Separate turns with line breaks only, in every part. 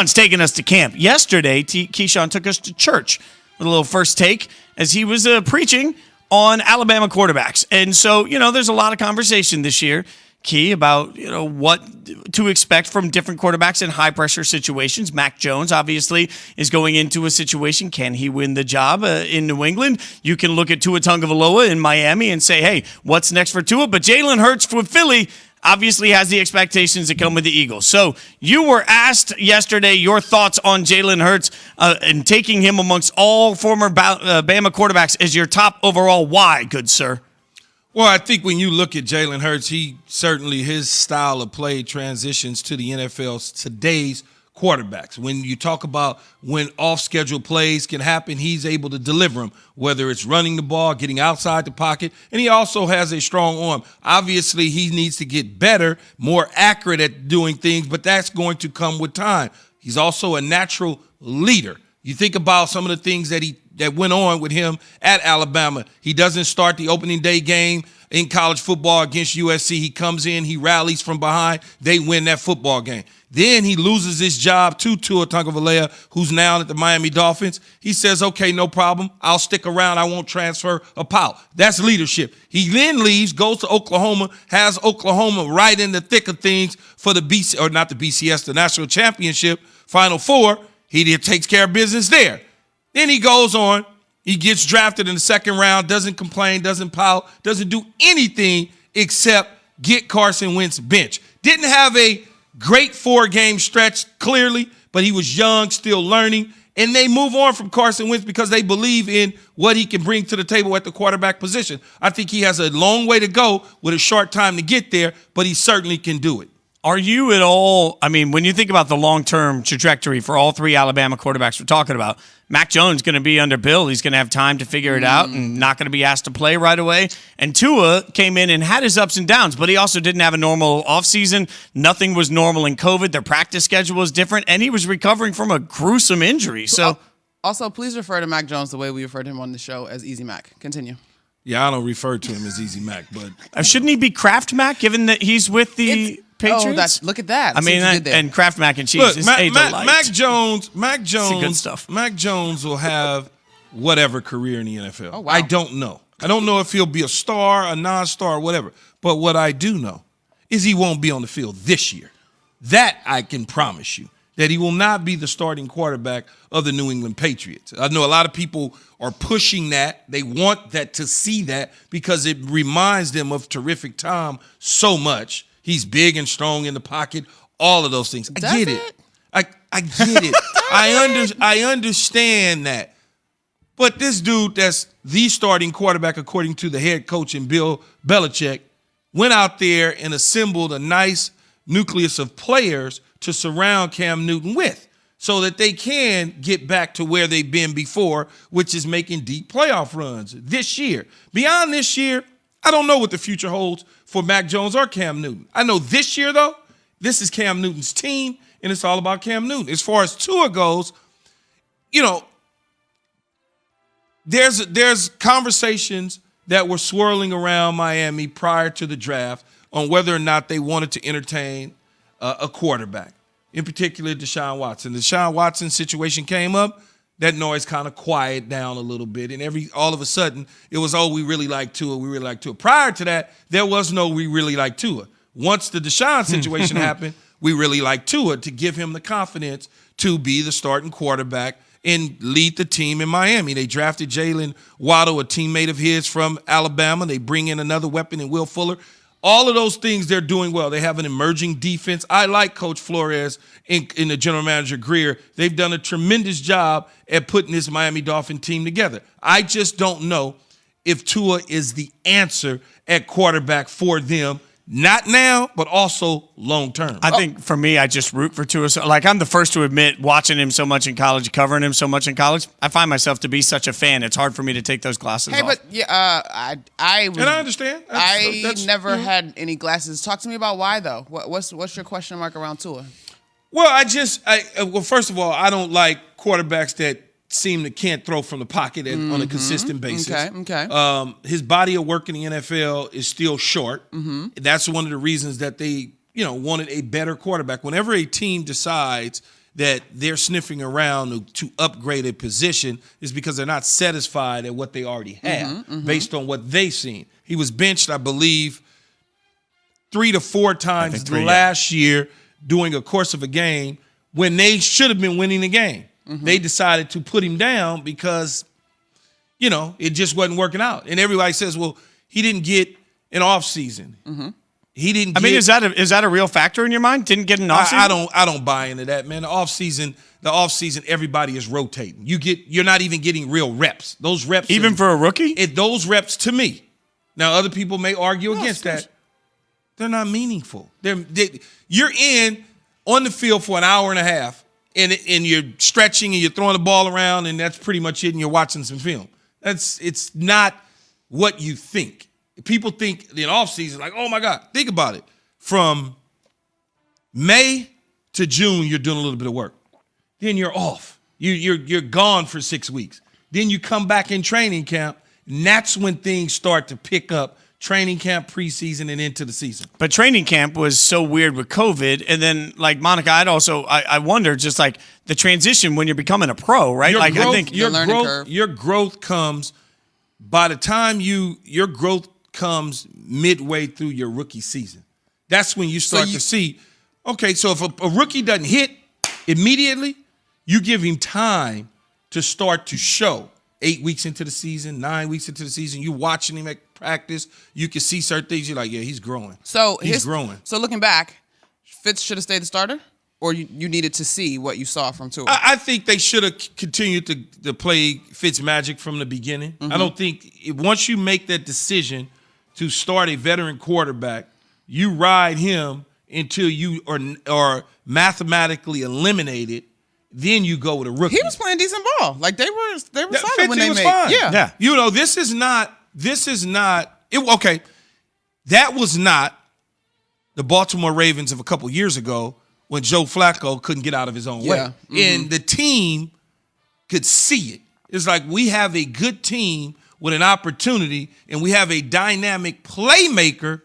Keyshawn's taking us to camp. Yesterday, Keyshawn took us to church with a little first take as he was preaching on Alabama quarterbacks. And so, there's a lot of conversation this year, Key, about, what to expect from different quarterbacks in high-pressure situations. Mac Jones, obviously, is going into a situation. Can he win the job in New England? You can look at Tua Tagovailoa in Miami and say, hey, what's next for Tua? But Jalen Hurts for Philly obviously has the expectations that come with the Eagles. So you were asked yesterday your thoughts on Jalen Hurts and taking him amongst all former Bama quarterbacks as your top overall. Why, good sir?
Well, I think when you look at Jalen Hurts, his style of play transitions to the NFL's today's quarterbacks. When you talk about when off-schedule plays can happen, he's able to deliver them, whether it's running the ball, getting outside the pocket, and he also has a strong arm. Obviously, he needs to get better, more accurate at doing things, but that's going to come with time. He's also a natural leader. You think about some of the things that went on with him at Alabama. He doesn't start the opening day game in college football against USC. He comes in, he rallies from behind, they win that football game. Then he loses his job to Tua Tagovailoa, who's now at the Miami Dolphins. He says, okay, no problem. I'll stick around. I won't transfer a pout. That's leadership. He then leaves, goes to Oklahoma, has Oklahoma right in the thick of things for the the National Championship, Final Four. He takes care of business there. Then he goes on. He gets drafted in the second round, doesn't complain, doesn't pout, doesn't do anything except get Carson Wentz bench. Didn't have a great 4-game stretch, clearly, but he was young, still learning, and they move on from Carson Wentz because they believe in what he can bring to the table at the quarterback position. I think he has a long way to go with a short time to get there, but he certainly can do it.
Are you at all, when you think about the long-term trajectory for all three Alabama quarterbacks we're talking about, Mac Jones going to be under Bill. He's going to have time to figure it out and not going to be asked to play right away. And Tua came in and had his ups and downs, but he also didn't have a normal offseason. Nothing was normal in COVID. Their practice schedule was different, and he was recovering from a gruesome injury. So,
also, please refer to Mac Jones the way we referred to him on the show, as Easy Mac. Continue.
Yeah, I don't refer to him as Easy Mac, but
shouldn't he be Kraft Mac, given that he's with the Patriots?
Look at that.
And Kraft Mac and cheese is a delight.
Mac Jones,
good stuff.
Mac Jones will have whatever career in the NFL.
Oh, wow.
I don't know. I don't know if he'll be a star, a non-star, whatever. But what I do know is he won't be on the field this year. That I can promise you, that he will not be the starting quarterback of the New England Patriots. I know a lot of people are pushing that. They want to see that because it reminds them of terrific Tom so much. He's big and strong in the pocket, all of those things. I get it. I get it. I understand that. But this dude that's the starting quarterback, according to the head coach and Bill Belichick, went out there and assembled a nice nucleus of players to surround Cam Newton with so that they can get back to where they've been before, which is making deep playoff runs this year. Beyond this year, I don't know what the future holds for Mac Jones or Cam Newton. I know this year, though, this is Cam Newton's team, and it's all about Cam Newton. As far as Tua goes, there's conversations that were swirling around Miami prior to the draft on whether or not they wanted to entertain a quarterback, in particular Deshaun Watson. The Deshaun Watson situation came up. That noise kind of quieted down a little bit, and all of a sudden, it was, we really like Tua, we really like Tua. Prior to that, there was no we really like Tua. Once the Deshaun situation happened, we really liked Tua to give him the confidence to be the starting quarterback and lead the team in Miami. They drafted Jalen Waddle, a teammate of his from Alabama. They bring in another weapon in Will Fuller. All of those things they're doing well. They have an emerging defense. I like Coach Flores and the general manager Greer. They've done a tremendous job at putting this Miami Dolphin team together. I just don't know if Tua is the answer at quarterback for them. Not now, but also long term.
I think for me, I just root for Tua. I'm the first to admit, watching him so much in college, covering him so much in college, I find myself to be such a fan. It's hard for me to take those glasses off.
But I
understand.
I never had any glasses. Talk to me about why, though. What's your question mark around Tua?
Well, first of all, I don't like quarterbacks that can't throw from the pocket on a consistent basis.
Okay.
His body of work in the NFL is still short. That's one of the reasons that they, wanted a better quarterback. Whenever a team decides that they're sniffing around to upgrade a position is because they're not satisfied at what they already have based on what they've seen. He was benched, I believe, 3 to 4 times last year during a course of a game when they should have been winning the game. They decided to put him down because, it just wasn't working out. And everybody says, well, he didn't get an offseason. He didn't.
I mean, is that a real factor in your mind? Didn't get an offseason?
I don't buy into that, man. The offseason, everybody is rotating. You're not even getting real reps. Those reps,
even for a rookie,
those reps to me. Now, other people may argue against that. They're not meaningful. You're on the field for an hour and a half, and you're stretching and you're throwing the ball around, and that's pretty much it. And you're watching some film. It's not what you think. People think in off season, like, oh my God, think about it. From May to June, you're doing a little bit of work. Then you're off. You're gone for 6 weeks. Then you come back in training camp, and that's when things start to pick up. Training camp, preseason, and into the season.
But training camp was so weird with COVID. And then, like, Monica, I wonder just, like, the transition when you're becoming a pro, right?
I
think
your growth comes by the time your growth comes midway through your rookie season. That's when you start to see, okay, so if a rookie doesn't hit immediately, you give him time to start to show. 8 weeks into the season, 9 weeks into the season, you watching him at practice, you can see certain things. You're like, yeah, he's growing.
So
he's growing.
So looking back, Fitz should have stayed the starter, or you needed to see what you saw from Tua?
I think they should have continued to play Fitz magic from the beginning. I don't think once you make that decision to start a veteran quarterback, you ride him until you are mathematically eliminated. Then you go with a rookie.
He was playing decent ball. Like they were solid when they
was
made.
Fine.
Yeah.
This is not. Okay, that was not the Baltimore Ravens of a couple years ago when Joe Flacco couldn't get out of his own way, and the team could see it. It's like we have a good team with an opportunity, and we have a dynamic playmaker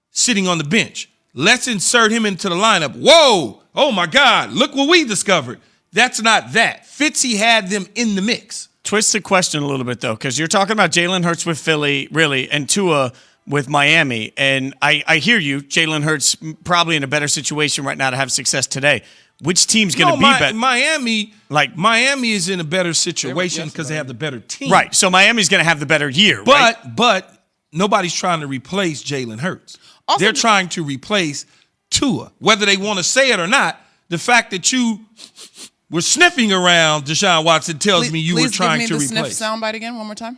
sitting on the bench. Let's insert him into the lineup. Whoa! Oh, my God. Look what we discovered. That's not that. Fitzy had them in the mix.
Twist the question a little bit, though, because you're talking about Jalen Hurts with Philly, really, and Tua with Miami. And I hear you. Jalen Hurts probably in a better situation right now to have success today. Which team's going to be better?
Miami is in a better situation because they have the better team.
Right. So Miami's going to have the better year,
But nobody's trying to replace Jalen Hurts. Also, they're trying to replace Tua. Whether they want to say it or not, the fact that you were sniffing around Deshaun Watson tells me you were trying to replace.
Please give me the sniff soundbite again one more time.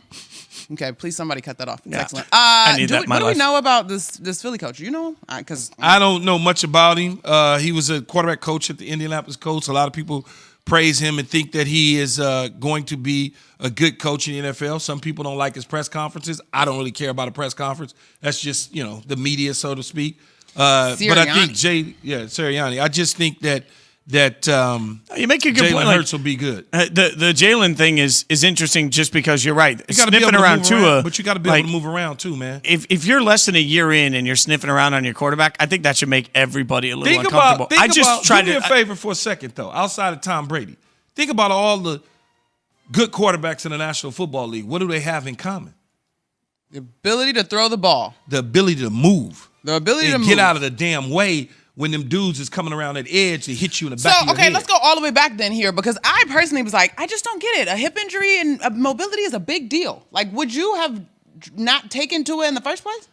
Okay, please somebody cut that off. That's excellent.
I need that in my
life. What do we know about this Philly coach? You know him? Because
I don't know much about him. He was a quarterback coach at the Indianapolis Colts. A lot of people praise him and think that he is going to be a good coach in the NFL. Some people don't like his press conferences. I don't really care about a press conference. That's just, the media, so to speak. But I think Sirianni. I just think that
you make a good point.
Jalen Hurts will be good.
The Jalen thing is interesting just because you're right.
You got to be able to move around, but you got to be able to move around too, man.
If you're less than a year in and you're sniffing around on your quarterback, I think that should make everybody a little uncomfortable.
Do me a favor for a second, though, outside of Tom Brady. Think about all the good quarterbacks in the National Football League. What do they have in common?
The ability to throw the ball.
The ability to move.
The ability to move.
Get out of the damn way when them dudes is coming around that edge to hit you in the back of your head.
Let's go all the way back then here, because I personally was like, I just don't get it. A hip injury and mobility is a big deal. Like, would you have not taken Tua in the first place?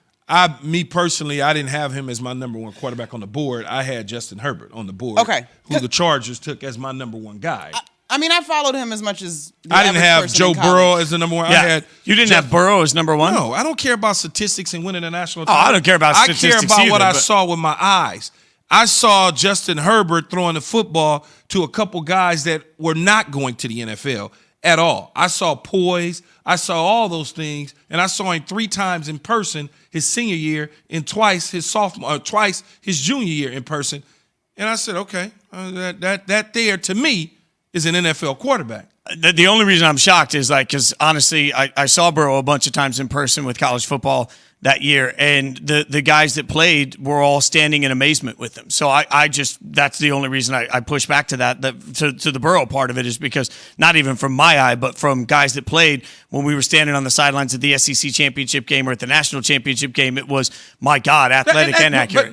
Me personally, I didn't have him as my number one quarterback on the board. I had Justin Herbert on the board, who the Chargers took as my number one guy.
I followed him as much as
I didn't have Joe Burrow as the number one.
Yeah. You didn't have Burrow as number one?
No, I don't care about statistics and winning a national title.
I don't care about statistics
I care about
either,
what I saw with my eyes. I saw Justin Herbert throwing the football to a couple guys that were not going to the NFL at all. I saw poise. I saw all those things, and I saw him 3 times in person his senior year and twice his junior year in person. And I said, okay, that there to me is an NFL quarterback.
The only reason I'm shocked is because honestly, I saw Burrow a bunch of times in person with college football that year, and the guys that played were all standing in amazement with him. So I just, that's the only reason I push back to that to the Burrow part of it, is because not even from my eye, but from guys that played when we were standing on the sidelines at the SEC championship game or at the national championship game, it was, my God, athletic and accurate.